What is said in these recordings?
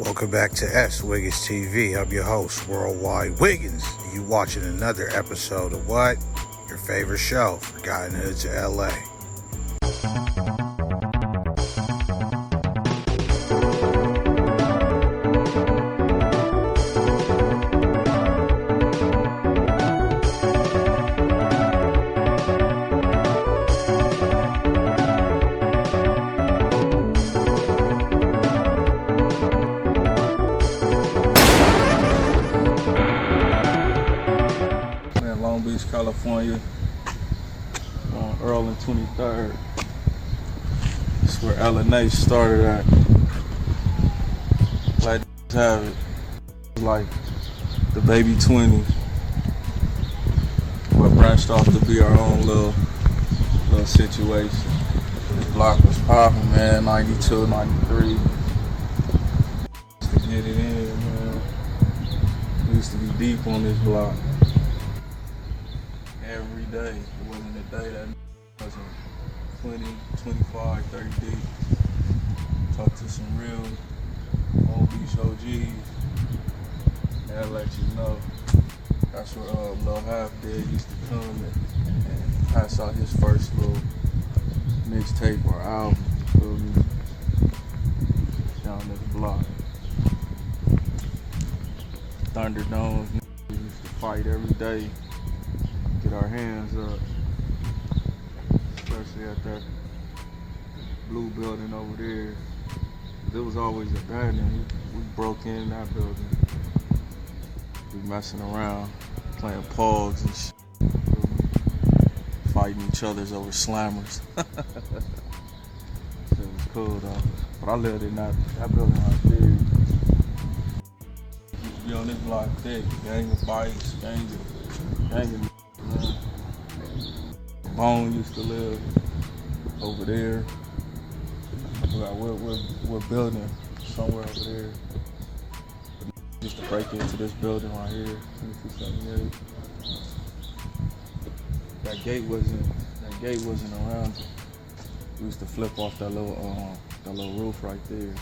Welcome back to S.WigginsTV. I'm your host, Worldwide Wiggins. You watching another episode of what? Your favorite show, Forgotten Hoods of LA. Long Beach, California, on Earl and 23rd. That's where LNA started at. Like have it, like the baby 20s, but branched off to be our own little situation. This block was popping, man. 92, 93. Used to get it in, man. We used to be deep on this block. Every day. It wasn't a day that wasn't 20, 25, 30 deep. Talk to some real Long Beach OGs. They'll let you know. That's where Lil Half Dead used to come and pass out his first little mixtape or album. Feel me? Down this block. Thunderdomes. We used to fight every day. Get our hands up, especially at that blue building over there. It was always abandoned. We broke in that building. We messing around, playing pogs and shit. Fighting each other's over slammers. It was cool though. But I lived in that building right there. Used to be on this block thick, gang of bikes, gang of Bone used to live over there. We're building somewhere over there. Used to break into this building right here, 2278. That gate wasn't around. We used to flip off that little roof right there.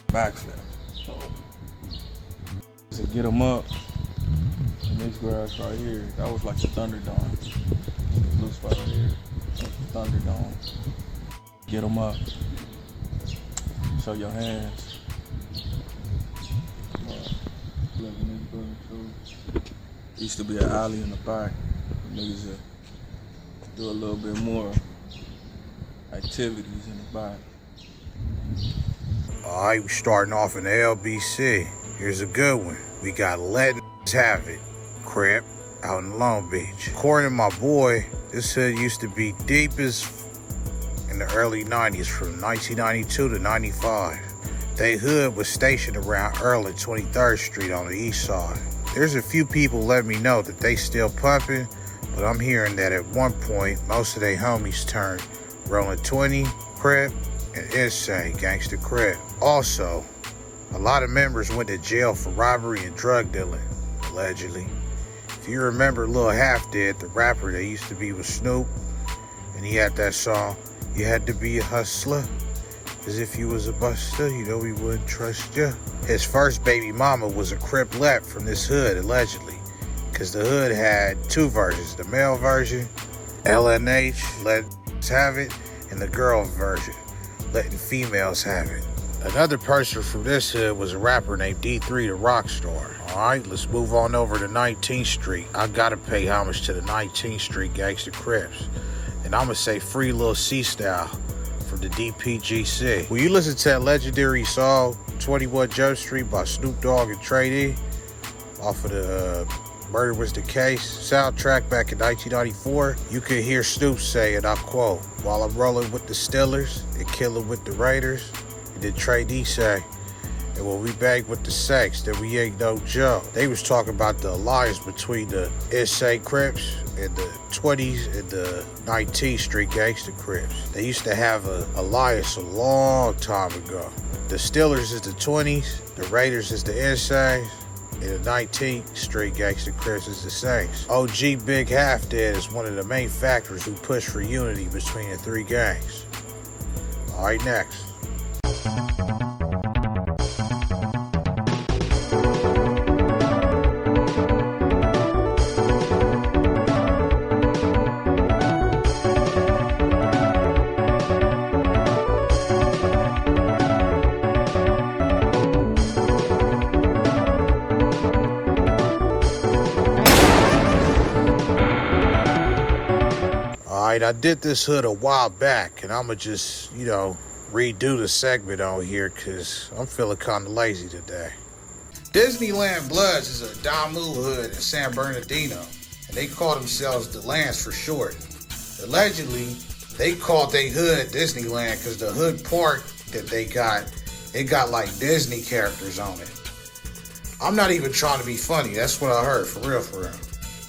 Backflip. To get them up. This grass right here, that was like the Thunderdome. Blue spot right here, Thunderdome. Get them up. Show your hands. Used to be an alley in the back. Niggas would do a little bit more activities in the back. Alright, we're starting off in the LBC. Here's a good one. We got Let Have It. Crib out in Long Beach. According to my boy, this hood used to be deepest in the early 90s from 1992 to 95. They hood was stationed around Earl and 23rd Street on the east side. There's a few people let me know that they still pumping, but I'm hearing that at one point, most of their homies turned Rolling 20, Crib, and Insane, Gangsta Crib. Also, a lot of members went to jail for robbery and drug dealing, allegedly. If you remember Lil Half Dead, the rapper that used to be with Snoop, and he had that song, you had to be a hustler, cause if you was a buster, you know we wouldn't trust ya. His first baby mama was a Criplet from this hood, allegedly, cause the hood had two versions, the male version, LNH, Let Have It, and the girl version, letting females have it. Another person from this hood was a rapper named D3 the Rockstar. Alright, let's move on over to 19th Street. I gotta pay homage to the 19th Street Gangsta Crips. And I'ma say free Lil C-Style from the DPGC. When you listen to that legendary song, 21 Jump Street by Snoop Dogg and Trey D, off of the Murder Was the Case soundtrack back in 1994, you could hear Snoop say, and I quote, while I'm rolling with the Steelers and killing with the Raiders, and then Trey D say, and when we bang with the Saints, then we ain't no joke. They was talking about the alliance between the Insane Crips and the 20s and the 19th Street Gangsta Crips. They used to have an alliance a long time ago. The Steelers is the 20s, the Raiders is the Insane, and the 19th Street Gangsta Crips is the Saints. OG Big Half Dead is one of the main factors who pushed for unity between the three gangs. All right, next. Alright, I did this hood a while back, and I'ma just, redo the segment on here because I'm feeling kind of lazy today. Disneyland Bloods is a Damu hood in San Bernardino, and they call themselves the Lands for short. Allegedly, they called they hood Disneyland because the hood part that they got, it got like Disney characters on it. I'm not even trying to be funny, that's what I heard, for real, for real.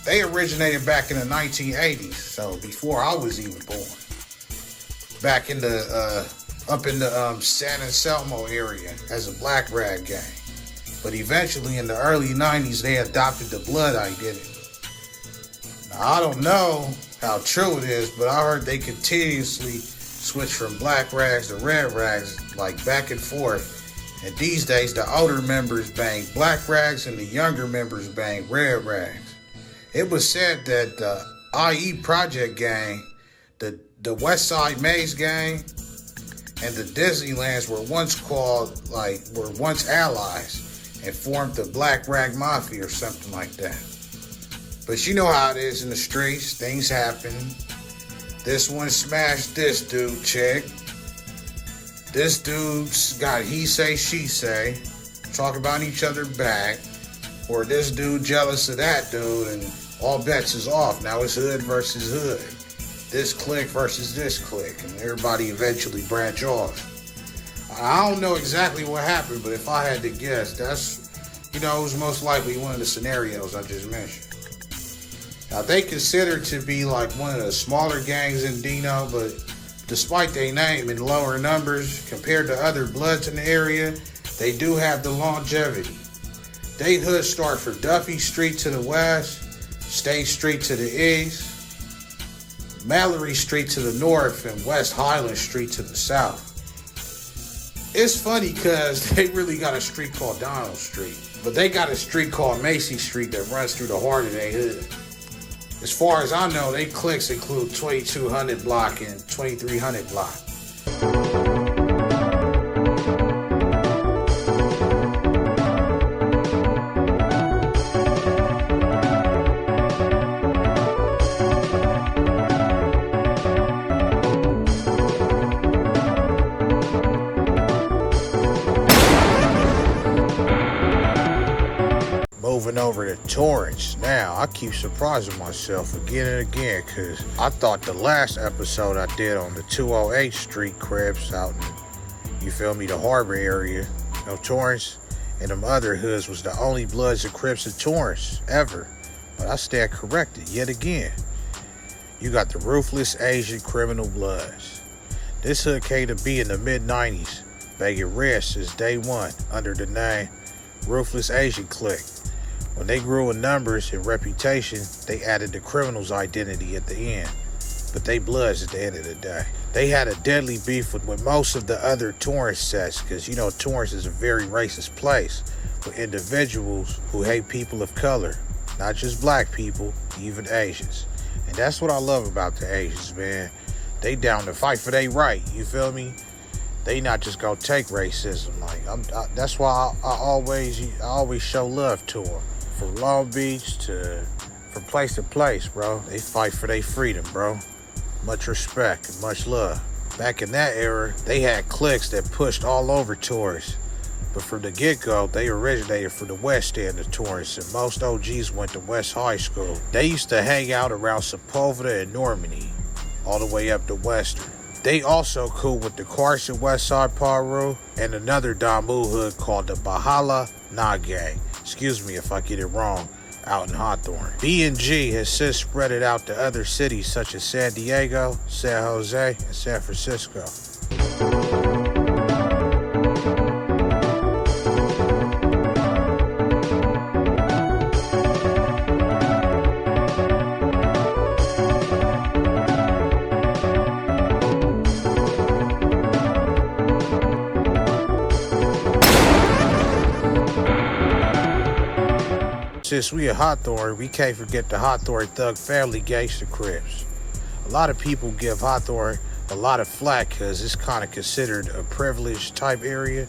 They originated back in the 1980s, so before I was even born. Back in the, up in the San Anselmo area as a black rag gang. But eventually in the early 90s, they adopted the blood identity. Now, I don't know how true it is, but I heard they continuously switch from black rags to red rags, like back and forth. And these days, the older members bang black rags and the younger members bang red rags. It was said that the IE Project gang, the West Side Maze gang, and the Disneylands were once allies and formed the Black Rag Mafia or something like that. But you know how it is in the streets, things happen. This one smashed this dude chick. This dude's got he say, she say, talk about each other back. Or this dude jealous of that dude and all bets is off. Now it's hood versus hood. This clique versus this clique. And everybody eventually branch off. I don't know exactly what happened, but if I had to guess, that's, it was most likely one of the scenarios I just mentioned. Now they consider to be like one of the smaller gangs in Dino, but despite their name and lower numbers compared to other bloods in the area, they do have the longevity. They hood start for Duffy Street to the west, State Street to the east, Mallory Street to the north, and West Highland Street to the south. It's funny because they really got a street called Donald Street, but they got a street called Macy Street that runs through the heart of their hood. As far as I know, they cliques include 2200 block and 2300 block. Moving over to Torrance. Now, I keep surprising myself again and again because I thought the last episode I did on the 208 Street Cribs out in, the harbor area of Torrance and them other hoods was the only Bloods and Crips in Torrance ever. But I stand corrected yet again. You got the Ruthless Asian Criminal Bloods. This hood came to be in the mid-90s, banging red since day one under the name Ruthless Asian Clique. When they grew in numbers and reputation, they added the criminal's identity at the end. But they Bloods at the end of the day. They had a deadly beef with most of the other Torrance sets because, Torrance is a very racist place with individuals who hate people of color, not just black people, even Asians. And that's what I love about the Asians, man. They down to fight for their right, you feel me? They not just gonna take racism. That's why I always show love to them. From Long Beach from place to place, bro. They fight for their freedom, bro. Much respect and much love. Back in that era, they had cliques that pushed all over Torrance. But from the get-go, they originated from the west end of Torrance, and most OGs went to West High School. They used to hang out around Sepulveda and Normandy, all the way up to Western. They also cool with the Carson Westside Paru and another Damu hood called the Bahala Na Gang. Excuse me if I get it wrong, out in Hawthorne. B&G has since spread it out to other cities such as San Diego, San Jose, and San Francisco. Since we at Hawthorne, we can't forget the Hawthorne Thug Family Gangster Crips. A lot of people give Hawthorne a lot of flack because it's kind of considered a privileged type area,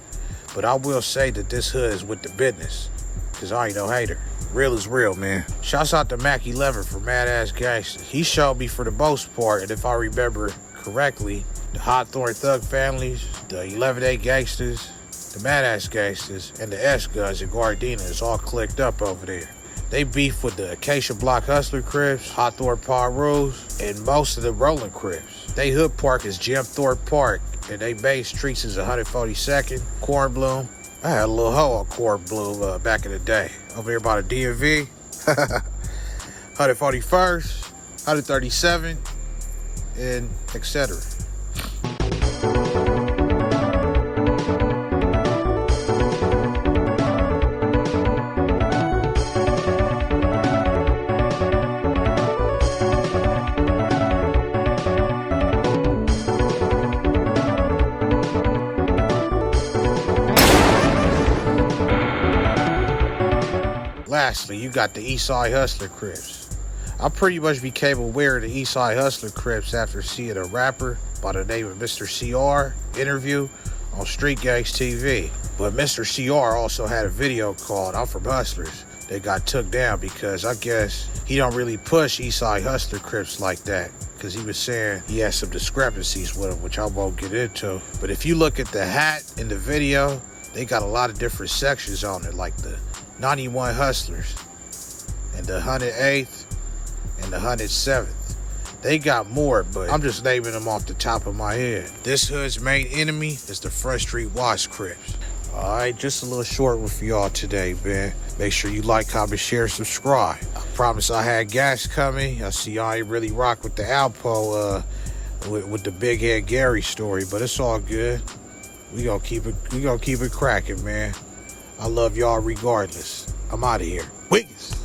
but I will say that this hood is with the business because I ain't no hater. Real is real, man. Shouts out to Mac 11 for Mad Ass Gangsters. He showed me for the most part, and if I remember correctly, the Hawthorne Thug families, the 11A Gangsters, the Mad Ass Gangsters, and the S-Guns and Gardena is all clicked up over there. They beef with the Acacia Block Hustler Crips, Hawthorne Paul Rules, and most of the Rolling Crips. They hood park is Jim Thorpe Park, and they main streets is 142nd, Cornbloom. I had a little hoe on Cornbloom back in the day. Over here by the DMV, 141st, 137, and etc. Lastly, you got the Eastside Hustler Crips. I pretty much became aware of the Eastside Hustler Crips after seeing a rapper by the name of Mr. CR interview on Street Gangs TV. But Mr. CR also had a video called I'm From Hustlers that got took down because I guess he don't really push Eastside Hustler Crips like that, because he was saying he had some discrepancies with them, which I won't get into. But if you look at the hat in the video, they got a lot of different sections on it, like the 91 Hustlers and the 108th and the 107th. They got more, but I'm just naming them off the top of my head. This hood's main enemy is the Front Street Watch Crips. Alright, just a little short one for y'all today, man. Make sure you like, comment, share, subscribe. I promise I had gas coming. I see y'all ain't really rock with the Alpo with the Big Head Gary story, but it's all good. We gonna keep it cracking, man. I love y'all regardless. I'm out of here. Wiggins.